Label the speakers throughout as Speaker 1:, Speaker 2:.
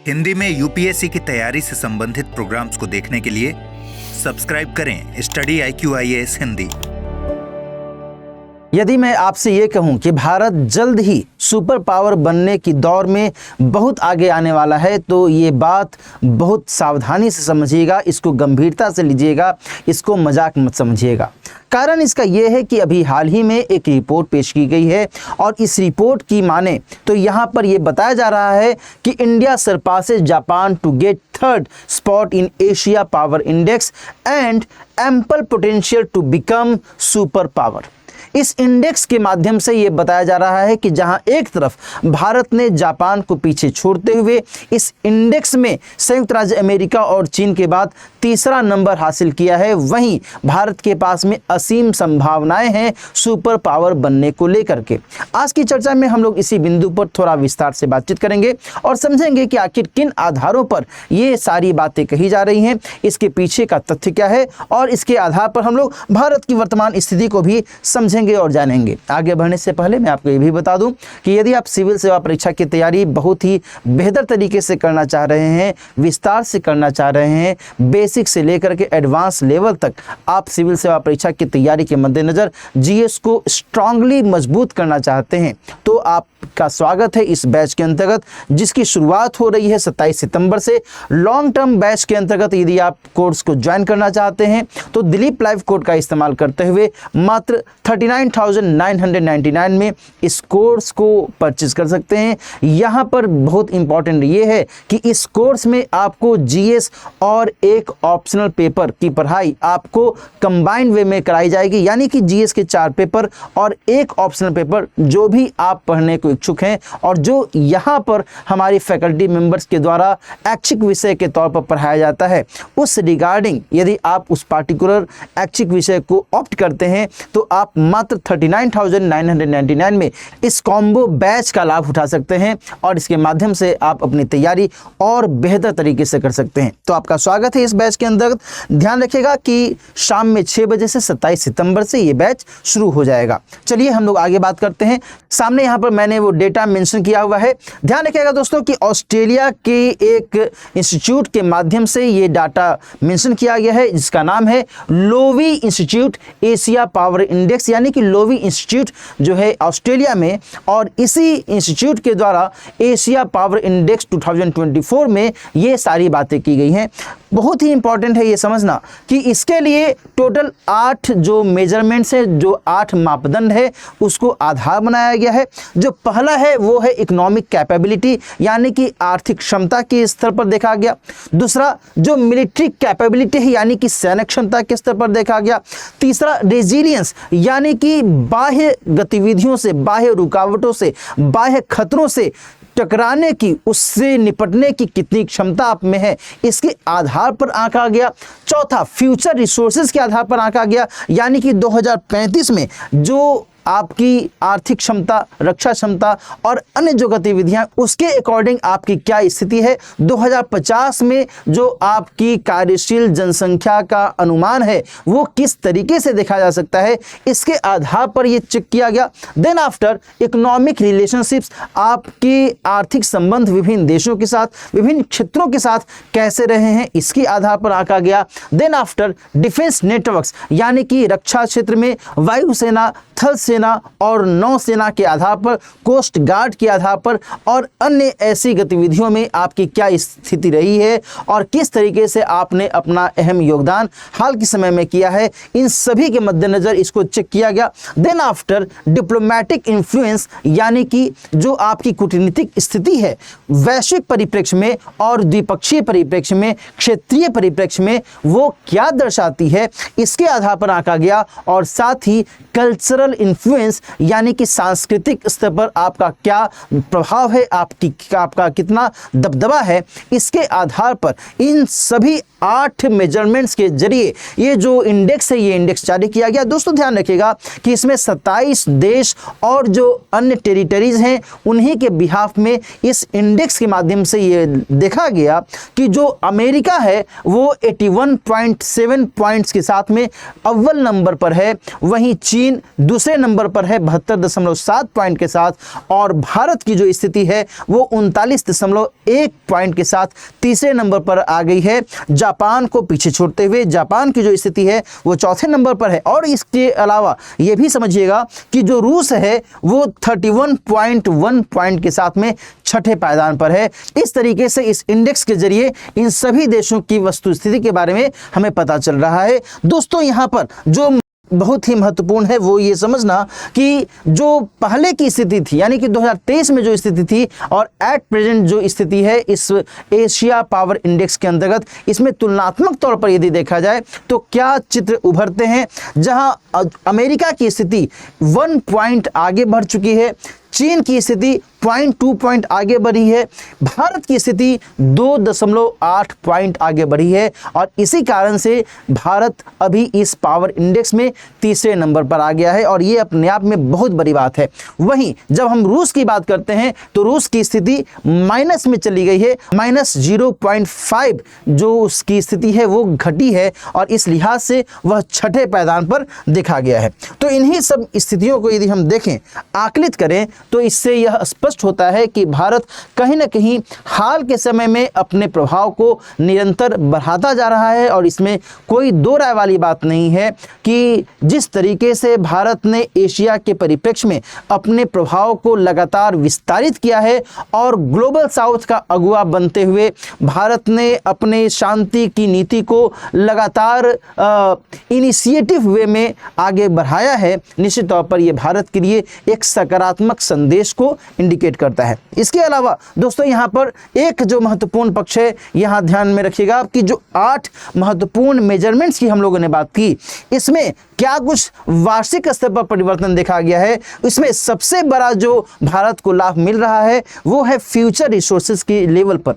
Speaker 1: हिंदी में यूपीएससी की तैयारी से संबंधित प्रोग्राम्स को देखने के लिए सब्सक्राइब करें स्टडी IQIAS हिंदी।
Speaker 2: यदि मैं आपसे ये कहूं कि भारत जल्द ही सुपर पावर बनने की दौर में बहुत आगे आने वाला है, तो ये बात बहुत सावधानी से समझिएगा, इसको गंभीरता से लीजिएगा, इसको मजाक मत समझिएगा। कारण इसका ये है कि अभी हाल ही में एक रिपोर्ट पेश की गई है और इस रिपोर्ट की माने तो यहाँ पर ये बताया जा रहा है कि India surpasses Japan to get third spot in Asia power index and ample potential to become super power. इस इंडेक्स के माध्यम से ये बताया जा रहा है कि जहां एक तरफ भारत ने जापान को पीछे छोड़ते हुए इस इंडेक्स में संयुक्त राज्य अमेरिका और चीन के बाद तीसरा नंबर हासिल किया है, वहीं भारत के पास में असीम संभावनाएं हैं सुपर पावर बनने को लेकर के। आज की चर्चा में हम लोग इसी बिंदु पर थोड़ा विस्तार से बातचीत करेंगे और समझेंगे कि आखिर किन आधारों पर ये सारी बातें कही जा रही हैं, इसके पीछे का तथ्य क्या है और इसके आधार पर हम लोग भारत की वर्तमान स्थिति को भी समझेंगे और जानेंगे। आगे बढ़ने से पहले मैं आपको ये भी बता दूं कि यदि आप सिविल सेवा परीक्षा की तैयारी बहुत ही बेहतर तरीके से करना चाह रहे हैं, विस्तार से करना चाह रहे हैं, बेसिक से लेकर के एडवांस लेवल तक आप सिविल सेवा परीक्षा की तैयारी के मद्देनजर जीएस को स्ट्रांगली मजबूत करना चाहते हैं, तो आपका स्वागत है इस बैच के अंतर्गत, जिसकी शुरुआत हो रही है 27 सितंबर से। लॉन्ग टर्म बैच के अंतर्गत यदि आप कोर्स को ज्वाइन करना चाहते हैं तो दिलीप लाइव कोड का इस्तेमाल करते हुए मात्र 39,999 में इस कोर्स को परचेज कर सकते हैं। यहाँ पर बहुत इंपॉर्टेंट ये है कि इस कोर्स में आपको जीएस और एक ऑप्शनल पेपर की पढ़ाई आपको कंबाइंड वे में कराई जाएगी, यानी कि जीएस के 4 पेपर और एक ऑप्शनल पेपर जो भी आप पढ़ने को इच्छुक हैं और जो यहाँ पर हमारी फैकल्टी मेंबर्स के द्वारा ऐच्छिक विषय के तौर पर पढ़ाया जाता है, उस रिगार्डिंग यदि आप उस पार्टिकुलर ऐच्छिक विषय को ऑप्ट करते हैं तो आप मात्र 39,999 में इस कॉम्बो बैच का लाभ उठा सकते हैं और इसके माध्यम से आप अपनी तैयारी और बेहतर तरीके से कर सकते हैं। तो आपका स्वागत है इस बैच के अंतर्गत। ध्यान रखिएगा कि शाम में 6 बजे से 27 सितंबर से ये बैच शुरू हो जाएगा। चलिए हम लोग आगे बात करते हैं। सामने यहाँ पर मैंने वो डेटा मेंशन किया हुआ है। ध्यान रखिएगा दोस्तों कि ऑस्ट्रेलिया के एक इंस्टीट्यूट के माध्यम से ये डाटा मेंशन किया गया है, जिसका नाम है Loewi institute Asia power index, यानी कि लोवी इंस्टीट्यूट जो है ऑस्ट्रेलिया में, और इसी इंस्टीट्यूट के द्वारा एशिया पावर इंडेक्स 2024 में ये सारी बातें की गई हैं। बहुत ही इंपॉर्टेंट है ये समझना कि इसके लिए टोटल 8 जो मेजरमेंट्स है, जो 8 मापदंड है, उसको आधार बनाया गया है। जो पहला है वो है इकोनॉमिक कैपेबिलिटी, यानी कि आर्थिक क्षमता के स्तर पर देखा गया। दूसरा जो मिलिट्री कैपेबिलिटी है, यानी कि सैन्य क्षमता के स्तर पर देखा गया। तीसरा रेजिलियंस, यानी कि बाह्य गतिविधियों से, बाह्य रुकावटों से, बाह्य खतरों से टकराने की, उससे निपटने की कितनी क्षमता आप में है, इसके आधार पर आंका गया। चौथा फ्यूचर रिसोर्सेज के आधार पर आंका गया, यानी कि 2035 में जो आपकी आर्थिक क्षमता, रक्षा क्षमता और अन्य जो गतिविधियां, उसके अकॉर्डिंग आपकी क्या स्थिति है। 2050 में जो आपकी कार्यशील जनसंख्या का अनुमान है वो किस तरीके से देखा जा सकता है, इसके आधार पर ये चेक किया गया। देन आफ्टर इकोनॉमिक रिलेशनशिप्स, आपके आर्थिक संबंध विभिन्न देशों के साथ, विभिन्न क्षेत्रों के साथ कैसे रहे हैं, इसके आधार पर आंका गया। देन आफ्टर डिफेंस नेटवर्क्स, यानी कि रक्षा क्षेत्र में वायुसेना, थल सेना और नौसेना के आधार पर, कोस्ट गार्ड के आधार पर और अन्य ऐसी गतिविधियों में आपकी क्या स्थिति रही है और किस तरीके से आपने अपना अहम योगदान हाल के समय में किया है, इन सभी के मद्देनजर इसको चेक किया गया। देन आफ्टर डिप्लोमेटिक इन्फ्लुएंस, यानी कि जो आपकी कूटनीतिक स्थिति है वैश्विक परिप्रेक्ष्य में और द्विपक्षीय परिप्रेक्ष्य में, क्षेत्रीय परिप्रेक्ष्य में, वो क्या दर्शाती है, इसके आधार पर आंका गया। और साथ ही कल्चरल इन्फ्लुएंस, यानी कि सांस्कृतिक स्तर पर आपका क्या प्रभाव है, आपका कितना दबदबा है, इसके आधार पर इन सभी 8 मेजरमेंट्स के जरिए ये जो इंडेक्स है, ये इंडेक्स जारी किया गया। दोस्तों ध्यान रखिएगा कि इसमें 27 देश और जो अन्य टेरिटरीज हैं उन्हीं के बिहाफ में इस इंडेक्स के माध्यम से ये देखा गया कि जो अमेरिका है वो 81.7 पॉइंट्स के साथ में अव्वल नंबर पर है, वहीं चीन दूसरे नंबर नंबर पर है 72.7 पॉइंट के साथ, और भारत की जो स्थिति है वो 39.1 पॉइंट के साथ तीसरे नंबर पर आ गई है, जापान को पीछे छोड़ते हुए। जापान की जो स्थिति है वो चौथे नंबर पर है। और इसके अलावा ये भी समझिएगा कि जो रूस है वो 31.1 पॉइंट के साथ में छठे पायदान पर है। इस तरीके से इस इंडेक्स के जरिए इन सभी देशों की वस्तुस्थिति के बारे में हमें पता चल रहा है। दोस्तों, यहाँ पर जो बहुत ही महत्वपूर्ण है वो ये समझना कि जो पहले की स्थिति थी, यानी कि 2023 में जो स्थिति थी और एट प्रेजेंट जो स्थिति है इस एशिया पावर इंडेक्स के अंतर्गत, इसमें तुलनात्मक तौर पर यदि देखा जाए तो क्या चित्र उभरते हैं, जहां अमेरिका की स्थिति 1 पॉइंट आगे बढ़ चुकी है, चीन की स्थिति 0.2 पॉइंट आगे बढ़ी है, भारत की स्थिति 2.8 पॉइंट आगे बढ़ी है, और इसी कारण से भारत अभी इस पावर इंडेक्स में तीसरे नंबर पर आ गया है, और ये अपने आप में बहुत बड़ी बात है। वहीं जब हम रूस की बात करते हैं तो रूस की स्थिति माइनस में चली गई है, -0.5 जो उसकी स्थिति है वो घटी है, और इस लिहाज से वह छठे पायदान पर देखा गया है। तो इन्हीं सब स्थितियों को यदि हम देखें, आकलित करें, तो इससे यह स्पष्ट होता है कि भारत कहीं न कहीं हाल के समय में अपने प्रभाव को निरंतर बढ़ाता जा रहा है, और इसमें कोई दो राय वाली बात नहीं है कि जिस तरीके से भारत ने एशिया के परिप्रेक्ष्य में अपने प्रभाव को लगातार विस्तारित किया है और ग्लोबल साउथ का अगुवा बनते हुए भारत ने अपने शांति की नीति को लगातार इनिशिएटिव वे में आगे बढ़ाया है, निश्चित तौर पर यह भारत के लिए एक सकारात्मक संदेश को इंडिकेट करता है। इसके अलावा दोस्तों, यहाँ पर एक जो महत्वपूर्ण पक्ष है, यहाँ ध्यान में रखिएगा कि जो 8 महत्वपूर्ण मेजरमेंट्स की हम लोगों ने बात की, इसमें क्या कुछ वार्षिक स्तर पर परिवर्तन देखा गया है। इसमें सबसे बड़ा जो भारत को लाभ मिल रहा है वो है फ्यूचर रिसोर्सेज के लेवल पर।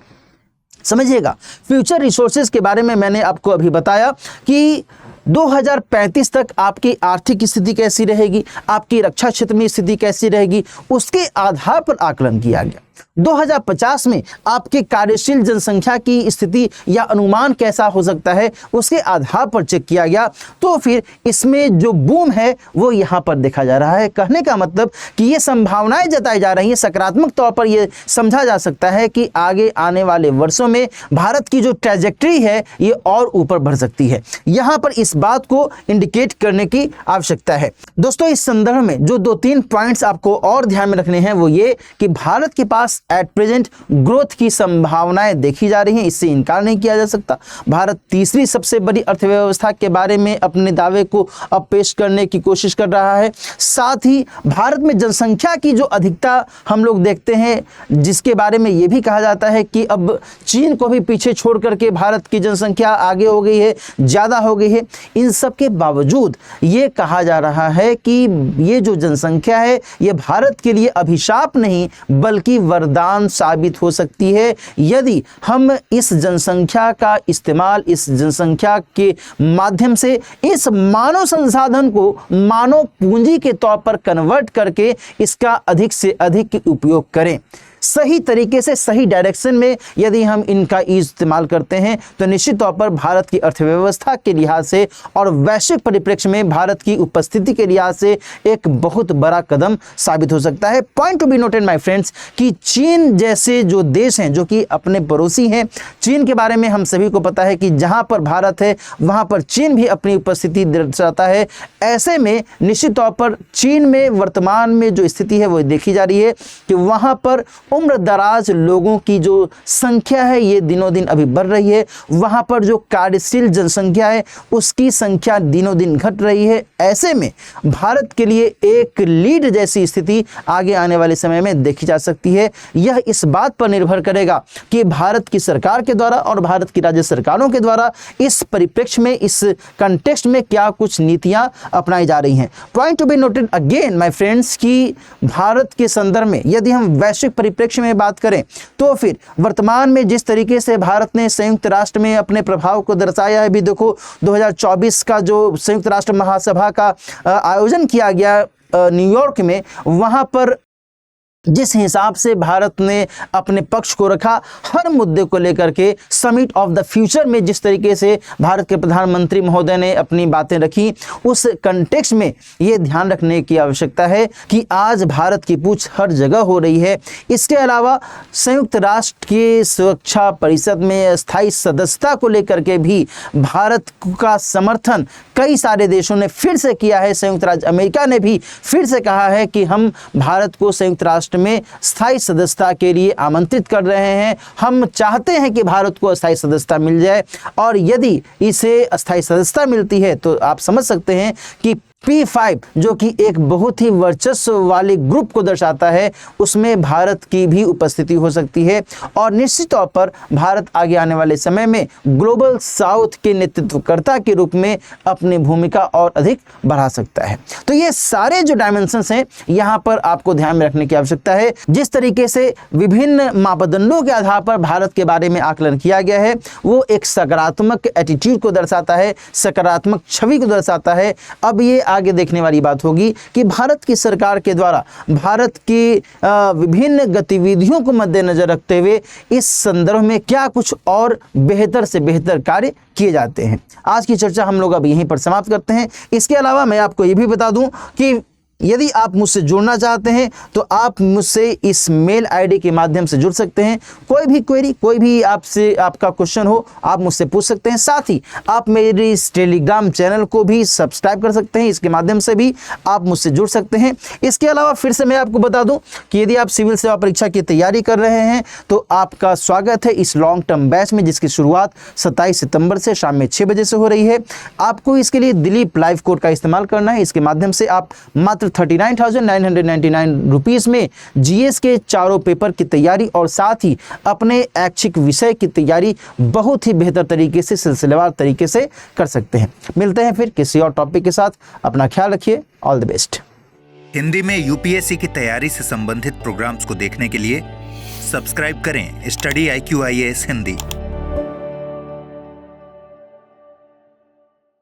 Speaker 2: समझिएगा, फ्यूचर रिसोर्सेज के बारे में मैंने आपको अभी बताया कि 2035 तक आपकी आर्थिक स्थिति कैसी रहेगी, आपकी रक्षा क्षेत्र में स्थिति कैसी रहेगी, उसके आधार पर आकलन किया गया। 2050 में आपके कार्यशील जनसंख्या की स्थिति या अनुमान कैसा हो सकता है, उसके आधार पर चेक किया गया। तो फिर इसमें जो बूम है वो यहाँ पर देखा जा रहा है। कहने का मतलब कि ये संभावनाएं जताई जा रही हैं, सकारात्मक तौर पर ये समझा जा सकता है कि आगे आने वाले वर्षों में भारत की जो ट्रैजेक्टरी है ये और ऊपर बढ़ सकती है। यहाँ पर इस बात को इंडिकेट करने की आवश्यकता है। दोस्तों, इस संदर्भ में जो 2-3 पॉइंट्स आपको और ध्यान में रखने हैं वो ये कि भारत के पास एट प्रेजेंट ग्रोथ की संभावनाएं देखी जा रही हैं, इससे इनकार नहीं किया जा सकता। भारत तीसरी सबसे बड़ी अर्थव्यवस्था के बारे में अपने दावे को अब पेश करने की कोशिश कर रहा है। साथ ही भारत में जनसंख्या की जो अधिकता हम लोग देखते हैं, जिसके बारे में यह भी कहा जाता है कि अब चीन को भी पीछे छोड़ करके भारत की जनसंख्या आगे हो गई है, ज़्यादा हो गई है। इन सब के बावजूद ये कहा जा रहा है कि ये जो जनसंख्या है ये भारत के लिए अभिशाप नहीं बल्कि वरदान साबित हो सकती है, यदि हम इस जनसंख्या का इस्तेमाल, इस जनसंख्या के माध्यम से इस मानव संसाधन को मानव पूंजी के तौर पर कन्वर्ट करके इसका अधिक से अधिक उपयोग करें। सही तरीके से, सही डायरेक्शन में यदि हम इनका इस्तेमाल करते हैं तो निश्चित तौर पर भारत की अर्थव्यवस्था के लिहाज से और वैश्विक परिप्रेक्ष्य में भारत की उपस्थिति के लिहाज से एक बहुत बड़ा कदम साबित हो सकता है। Point to be noted my friends कि चीन जैसे जो देश हैं जो कि अपने पड़ोसी हैं, चीन के बारे में हम सभी को पता है कि जहां पर भारत है वहां पर चीन भी अपनी उपस्थिति दर्शाता है। ऐसे में निश्चित तौर पर चीन में वर्तमान में जो स्थिति है वो देखी जा रही है कि वहां पर उम्र दराज लोगों की जो संख्या है ये दिनों दिन अभी बढ़ रही है। वहां पर जो कार्यशील जनसंख्या है उसकी संख्या दिनों दिन घट रही है। ऐसे में भारत के लिए एक लीड जैसी स्थिति आगे आने वाले समय में देखी जा सकती है। यह इस बात पर निर्भर करेगा कि भारत की सरकार के द्वारा और भारत की राज्य सरकारों के द्वारा इस परिप्रेक्ष्य में, इस कंटेक्स्ट में क्या कुछ नीतियां अपनाई जा रही हैं। Point to be noted again my friends कि भारत के संदर्भ में यदि हम वैश्विक परिप्रेक्ष्य में बात करें तो फिर वर्तमान में जिस तरीके से भारत ने संयुक्त राष्ट्र में अपने प्रभाव को दर्शाया है, भी देखो 2024 का जो संयुक्त राष्ट्र महासभा का आयोजन किया गया न्यूयॉर्क में, वहां पर जिस हिसाब से भारत ने अपने पक्ष को रखा हर मुद्दे को लेकर के, समिट ऑफ द फ्यूचर में जिस तरीके से भारत के प्रधानमंत्री महोदय ने अपनी बातें रखी, उस कंटेक्स्ट में ये ध्यान रखने की आवश्यकता है कि आज भारत की पूछ हर जगह हो रही है। इसके अलावा संयुक्त राष्ट्र की सुरक्षा परिषद में स्थायी सदस्यता को लेकर के भी भारत का समर्थन कई सारे देशों ने फिर से किया है। संयुक्त राज्य अमेरिका ने भी फिर से कहा है कि हम भारत को संयुक्त राष्ट्र में स्थायी सदस्यता के लिए आमंत्रित कर रहे हैं। हम चाहते हैं कि भारत को अस्थायी सदस्यता मिल जाए, और यदि इसे अस्थायी सदस्यता मिलती है तो आप समझ सकते हैं कि P5 जो कि एक बहुत ही वर्चस्व वाले ग्रुप को दर्शाता है, उसमें भारत की भी उपस्थिति हो सकती है, और निश्चित तौर पर भारत आगे आने वाले समय में ग्लोबल साउथ के नेतृत्वकर्ता के रूप में अपनी भूमिका और अधिक बढ़ा सकता है। तो ये सारे जो डायमेंशंस हैं यहाँ पर आपको ध्यान में रखने की आवश्यकता है। जिस तरीके से विभिन्न मापदंडों के आधार पर भारत के बारे में आकलन किया गया है, वो एक सकारात्मक एटीट्यूड को दर्शाता है, सकारात्मक छवि को दर्शाता है। अब ये आगे देखने वाली बात होगी कि भारत की सरकार के द्वारा भारत की विभिन्न गतिविधियों को मद्देनजर रखते हुए इस संदर्भ में क्या कुछ और बेहतर से बेहतर कार्य किए जाते हैं। आज की चर्चा हम लोग अब यहीं पर समाप्त करते हैं। इसके अलावा मैं आपको ये भी बता दूं कि यदि आप मुझसे जुड़ना चाहते हैं तो आप मुझसे इस मेल आईडी के माध्यम से जुड़ सकते हैं। कोई भी क्वेरी, कोई भी आपसे आपका क्वेश्चन हो, आप मुझसे पूछ सकते हैं। साथ ही आप मेरे इस टेलीग्राम चैनल को भी सब्सक्राइब कर सकते हैं, इसके माध्यम से भी आप मुझसे जुड़ सकते हैं। इसके अलावा फिर से मैं आपको बता दूं कि यदि आप सिविल सेवा परीक्षा की तैयारी कर रहे हैं तो आपका स्वागत है इस लॉन्ग टर्म बैच में, जिसकी शुरुआत 27 सितंबर से शाम में 6 बजे से हो रही है। आपको इसके लिए दिलीप लाइव कोड का इस्तेमाल करना है। इसके माध्यम से आप मात्र 39,999 रुपीस में जीएस के चारों पेपर की तैयारी और साथ ही अपने ऐच्छिक विषय की तैयारी बहुत ही बेहतर तरीके से, सिलसिलेवार तरीके से कर सकते हैं। मिलते हैं फिर किसी और टॉपिक के साथ। अपना ख्याल रखिए। All the best.
Speaker 1: हिंदी में यूपीएससी की तैयारी से संबंधित प्रोग्राम्स को देखने के लिए सब्सक्राइब करें स्टडी IQ IAS हिंदी।